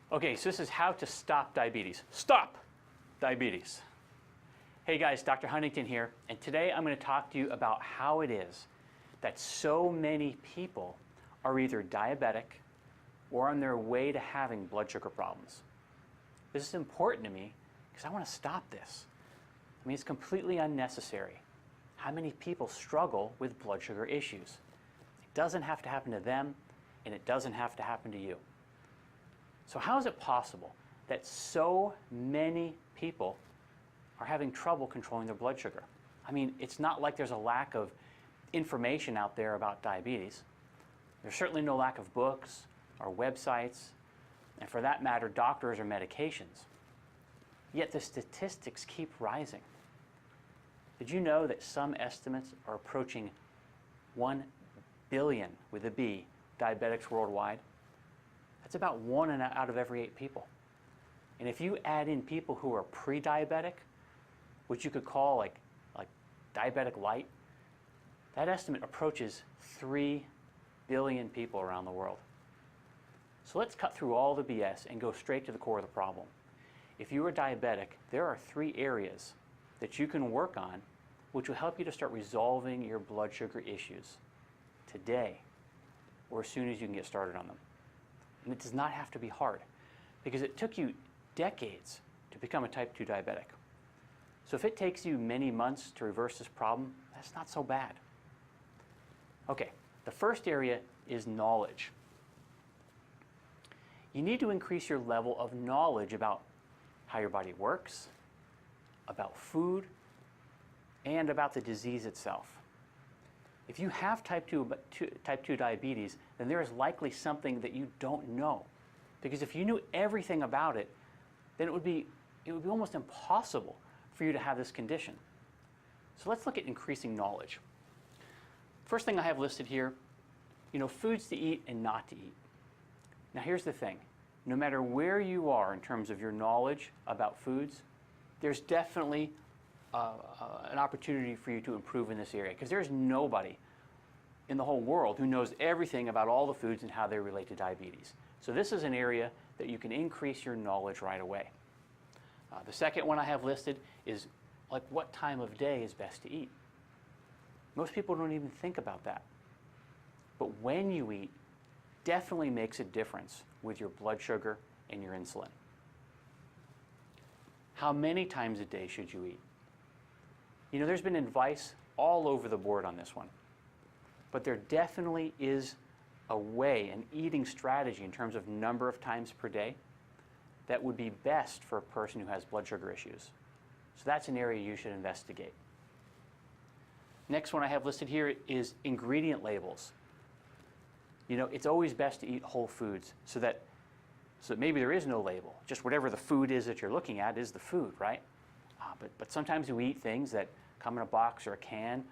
Okay, so this is how to stop diabetes. Stop diabetes. Hey guys, Dr. Huntington here, and today I'm going to talk to you about how it is that so many people are either diabetic or on their way to having blood sugar problems. This is important to me because I want to stop this. I mean, it's completely unnecessary. How many people struggle with blood sugar issues? It doesn't have to happen to them, and it doesn't have to happen to you. So how is it possible that so many people are having trouble controlling their blood sugar? I mean, it's not like there's a lack of information out there about diabetes. There's certainly no lack of books or websites, and for that matter, doctors or medications. Yet the statistics keep rising. Did you know that some estimates are approaching 1 billion, with a B, diabetics worldwide? That's about 1 out of every 8 people. And if you add in people who are pre-diabetic, which you could call like diabetic light, that estimate approaches 3 billion people around the world. So let's cut through all the BS and go straight to the core of the problem. If you are diabetic, there are 3 areas that you can work on which will help you to start resolving your blood sugar issues today or as soon as you can get started on them. And it does not have to be hard because it took you decades to become a type 2 diabetic. So if it takes you many months to reverse this problem, that's not so bad. Okay, the first area is knowledge. You need to increase your level of knowledge about how your body works, about food, and about the disease itself. If you have type 2 diabetes, then there is likely something that you don't know. Because if you knew everything about it, then it would be almost impossible for you to have this condition. So let's look at increasing knowledge. First thing I have listed here, foods to eat and not to eat. Now here's the thing. No matter where you are in terms of your knowledge about foods, there's definitely an opportunity for you to improve in this area because there's nobody in the whole world who knows everything about all the foods and how they relate to diabetes. So this is an area that you can increase your knowledge right away. The second one I have listed is what time of day is best to eat. Most people don't even think about that. But when you eat, definitely makes a difference with your blood sugar and your insulin. How many times a day should you eat? There's been advice all over the board on this one. But there definitely is a way, an eating strategy in terms of number of times per day that would be best for a person who has blood sugar issues. So that's an area you should investigate. Next one I have listed here is ingredient labels. It's always best to eat whole foods so that maybe there is no label. Just whatever the food is that you're looking at is the food, right? But sometimes we eat things that come in a box or a can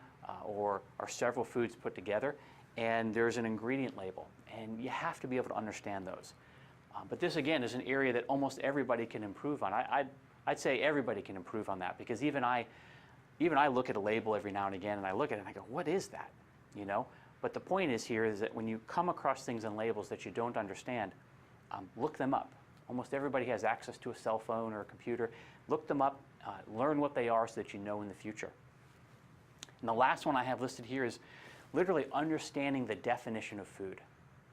or are several foods put together, and there's an ingredient label, and you have to be able to understand those. But this, again, is an area that almost everybody can improve on. I'd say everybody can improve on that because even I look at a label every now and again, and I look at it and I go, what is that? But the point is that when you come across things on labels that you don't understand, look them up. Almost everybody has access to a cell phone or a computer. Look them up, learn what they are so that you know in the future. And the last one I have listed here is literally understanding the definition of food.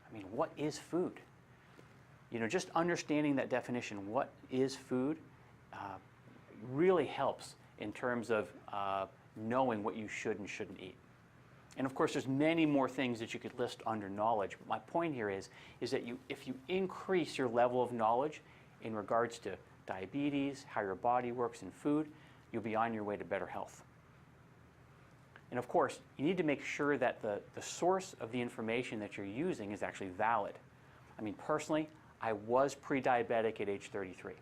I mean, what is food? Just understanding that definition, what is food, really helps in terms of knowing what you should and shouldn't eat. And of course, there's many more things that you could list under knowledge. But my point here is that if you increase your level of knowledge in regards to diabetes, how your body works, and food, you'll be on your way to better health. And of course, you need to make sure that the source of the information that you're using is actually valid. I mean, personally, I was pre-diabetic at age 33.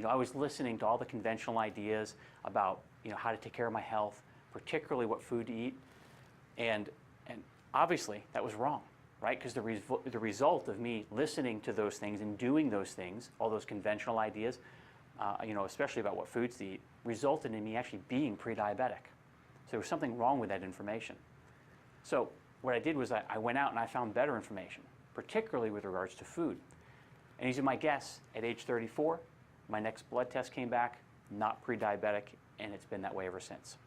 I was listening to all the conventional ideas about how to take care of my health, particularly what food to eat. And obviously, that was wrong, right? Because the result of me listening to those things and doing those things, all those conventional ideas, especially about what foods to eat, resulted in me actually being pre-diabetic. So there was something wrong with that information. So what I did was I went out and I found better information, particularly with regards to food. And as you might guess, at age 34, my next blood test came back, not pre-diabetic, and it's been that way ever since.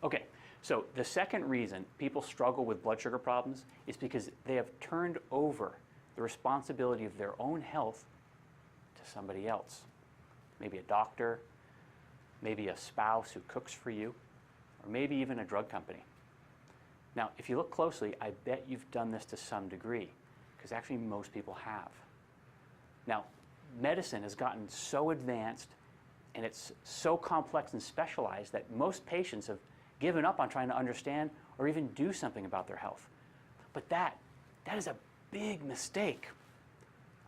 Okay, so the second reason people struggle with blood sugar problems is because they have turned over the responsibility of their own health to somebody else. Maybe a doctor, maybe a spouse who cooks for you, or maybe even a drug company. Now, if you look closely, I bet you've done this to some degree, because actually most people have. Now, medicine has gotten so advanced and it's so complex and specialized that most patients have given up on trying to understand or even do something about their health. But that is a big mistake.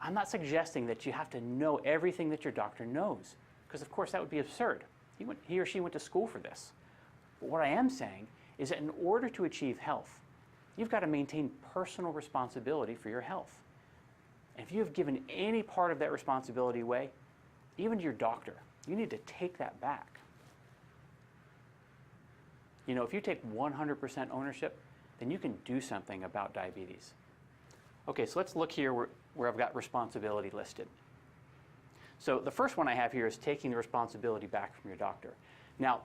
I'm not suggesting that you have to know everything that your doctor knows, because of course that would be absurd. He or she went to school for this. But what I am saying is that in order to achieve health, you've got to maintain personal responsibility for your health. And if you have given any part of that responsibility away, even to your doctor, you need to take that back. You know, if you take 100% ownership, then you can do something about diabetes. Okay, so let's look here where I've got responsibility listed. So the first one I have here is taking the responsibility back from your doctor. Now,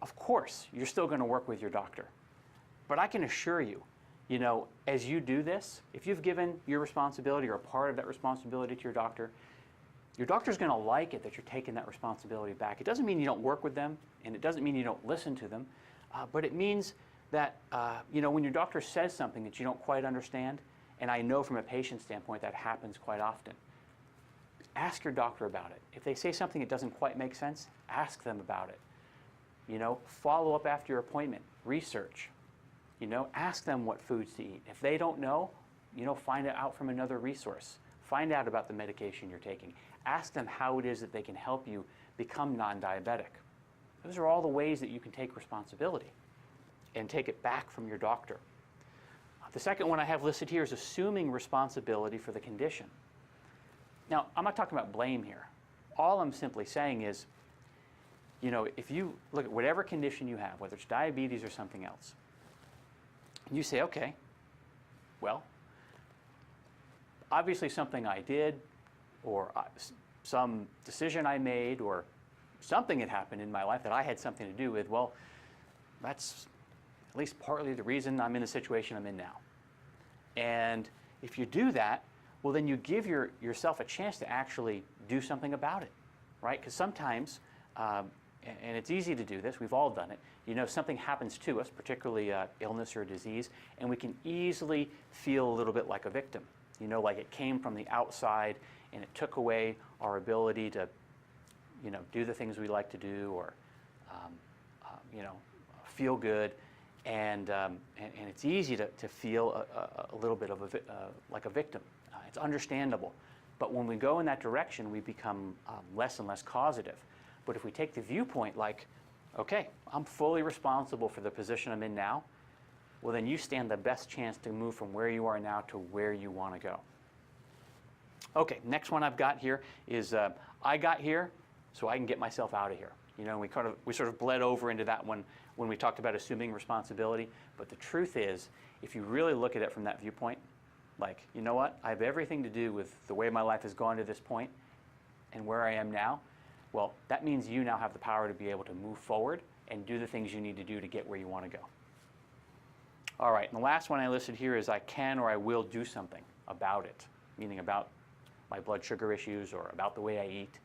of course, you're still going to work with your doctor. But I can assure you, you know, as you do this, if you've given your responsibility or a part of that responsibility to your doctor's going to like it that you're taking that responsibility back. It doesn't mean you don't work with them, and it doesn't mean you don't listen to them, but it means that, you know, when your doctor says something that you don't quite understand, and I know from a patient standpoint that happens quite often, ask your doctor about it. If they say something that doesn't quite make sense, ask them about it. You know, follow up after your appointment, research. You know, ask them what foods to eat. If they don't know, you know, find it out from another resource. Find out about the medication you're taking. Ask them how it is that they can help you become non-diabetic. Those are all the ways that you can take responsibility and take it back from your doctor. The second one I have listed here is assuming responsibility for the condition. Now, I'm not talking about blame here. All I'm simply saying is, you know, if you look at whatever condition you have, whether it's diabetes or something else, you say, okay, well, obviously something I did or some decision I made or something had happened in my life that I had something to do with, well, that's at least partly the reason I'm in the situation I'm in now. And if you do that, well, then you give yourself a chance to actually do something about it, right? Because sometimes, and it's easy to do this, we've all done it, you know, something happens to us, particularly illness or disease, and we can easily feel a little bit like a victim. You know, like it came from the outside and it took away our ability to, you know, do the things we like to do or, you know, feel good. And it's easy to feel a little bit of like a victim. It's understandable. But when we go in that direction, we become less and less causative. But if we take the viewpoint like, okay, I'm fully responsible for the position I'm in now, well, then you stand the best chance to move from where you are now to where you want to go. Okay, next one I've got here is I got here so I can get myself out of here. You know, we sort of bled over into that one when we talked about assuming responsibility. But the truth is, if you really look at it from that viewpoint, like, you know what, I have everything to do with the way my life has gone to this point and where I am now, well, that means you now have the power to be able to move forward and do the things you need to do to get where you want to go. All right, and the last one I listed here is I can or I will do something about it, meaning about my blood sugar issues or about the way I eat.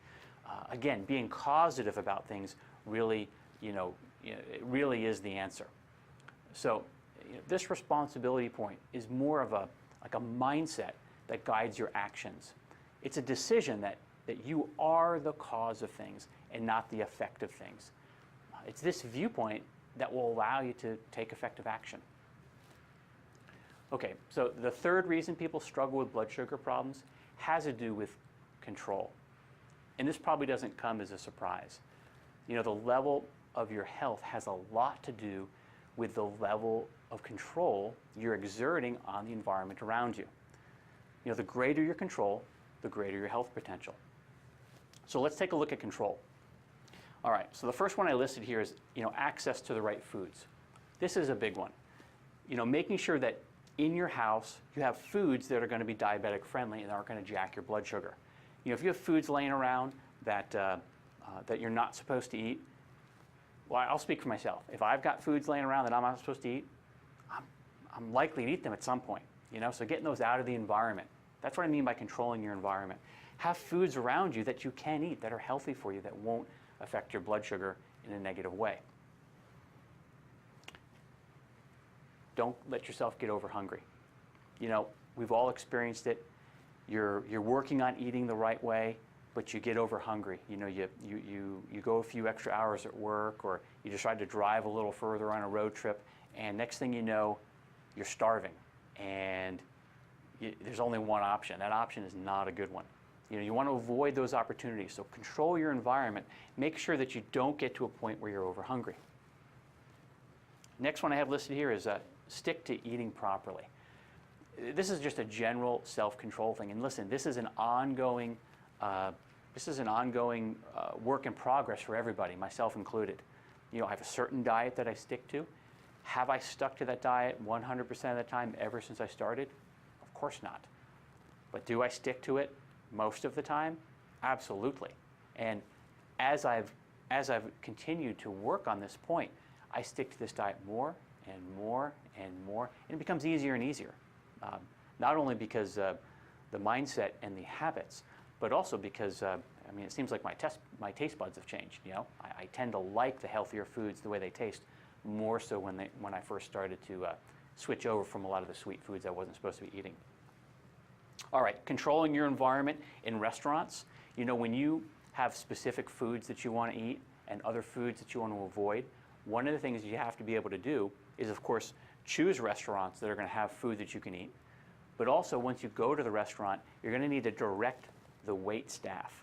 Again, being causative about things really, it really is the answer. So this responsibility point is more of a mindset that guides your actions. It's a decision that you are the cause of things and not the effect of things. It's this viewpoint that will allow you to take effective action. Okay, so the third reason people struggle with blood sugar problems has to do with control. And this probably doesn't come as a surprise. You know, the level of your health has a lot to do with the level of control you're exerting on the environment around you. You know, the greater your control, the greater your health potential. So let's take a look at control. All right, so the first one I listed here is, access to the right foods. This is a big one. Making sure that in your house, you have foods that are going to be diabetic friendly and aren't going to jack your blood sugar. You know, if you have foods laying around that, that you're not supposed to eat, well, I'll speak for myself. If I've got foods laying around that I'm not supposed to eat, I'm likely to eat them at some point. You know, so getting those out of the environment. That's what I mean by controlling your environment. Have foods around you that you can eat that are healthy for you, that won't affect your blood sugar in a negative way. Don't let yourself get over hungry. You know, we've all experienced it. You're working on eating the right way, but you get over hungry. You know, you go a few extra hours at work, or you decide to drive a little further on a road trip, and next thing you know, you're starving. And there's only one option. That option is not a good one. You know, you want to avoid those opportunities. So control your environment. Make sure that you don't get to a point where you're over hungry. Next one I have listed here is stick to eating properly. This is just a general self-control thing. And listen, this is an ongoing work in progress for everybody, myself included. You know, I have a certain diet that I stick to. Have I stuck to that diet 100% of the time ever since I started? Of course not. But do I stick to it most of the time? Absolutely. And as I've continued to work on this point, I stick to this diet more and more and more, and it becomes easier and easier. Not only because the mindset and the habits, but also because I mean, it seems like my taste buds have changed. You know, I tend to like the healthier foods the way they taste more so when I first started to switch over from a lot of the sweet foods I wasn't supposed to be eating. All right, controlling your environment in restaurants. You know, when you have specific foods that you want to eat and other foods that you want to avoid, one of the things you have to be able to do is, of course, choose restaurants that are going to have food that you can eat. But also, once you go to the restaurant, you're going to need to direct the wait staff,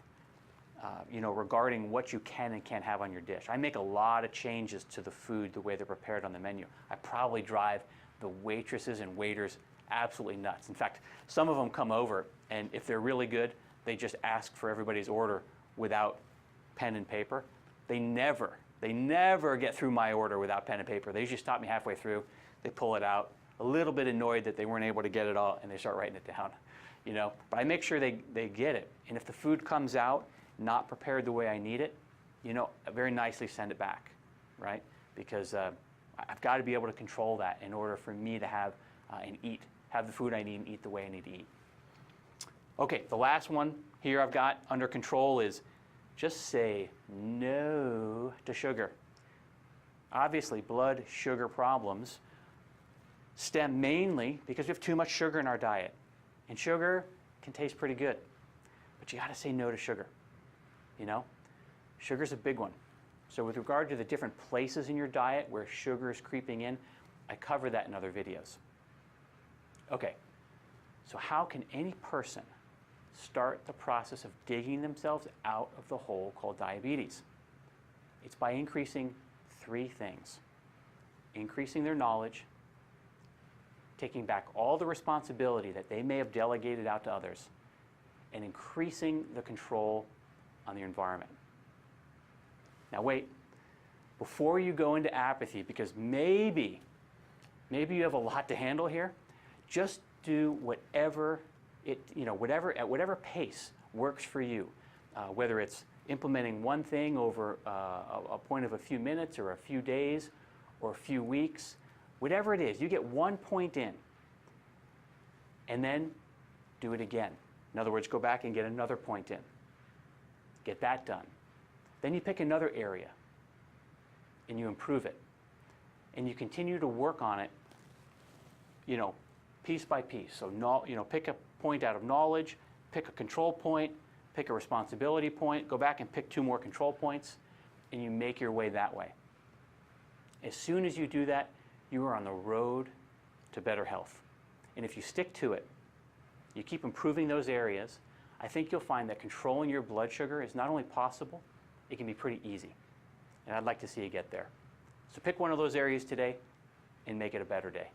you know, regarding what you can and can't have on your dish. I make a lot of changes to the food, the way they're prepared on the menu. I probably drive the waitresses and waiters absolutely nuts. In fact, some of them come over, and if they're really good, they just ask for everybody's order without pen and paper. They never get through my order without pen and paper. They usually stop me halfway through, they pull it out, a little bit annoyed that they weren't able to get it all, and they start writing it down. You know, but I make sure they get it. And if the food comes out not prepared the way I need it, you know, I very nicely send it back, right? Because I've got to be able to control that in order for me to have the food I need and eat the way I need to eat. Okay, the last one here I've got under control is just say no to sugar. Obviously, blood sugar problems stem mainly because we have too much sugar in our diet. And sugar can taste pretty good, but you got to say no to sugar. You know, sugar's a big one. So with regard to the different places in your diet where sugar is creeping in, I cover that in other videos. Okay, so how can any person start the process of digging themselves out of the hole called diabetes? It's by increasing three things: increasing their knowledge, taking back all the responsibility that they may have delegated out to others, and increasing the control on the environment. Now wait, before you go into apathy, because maybe you have a lot to handle here, just do whatever at whatever pace works for you. Whether it's implementing one thing over a point of a few minutes or a few days or a few weeks, whatever it is, you get 1 point in, and then do it again. In other words, go back and get another point in. Get that done. Then you pick another area, and you improve it. And you continue to work on it, you know, piece by piece. So, pick a point out of knowledge, pick a control point, pick a responsibility point, go back and pick 2 more control points, and you make your way that way. As soon as you do that, you are on the road to better health. And if you stick to it, you keep improving those areas, I think you'll find that controlling your blood sugar is not only possible, it can be pretty easy. And I'd like to see you get there. So pick one of those areas today and make it a better day.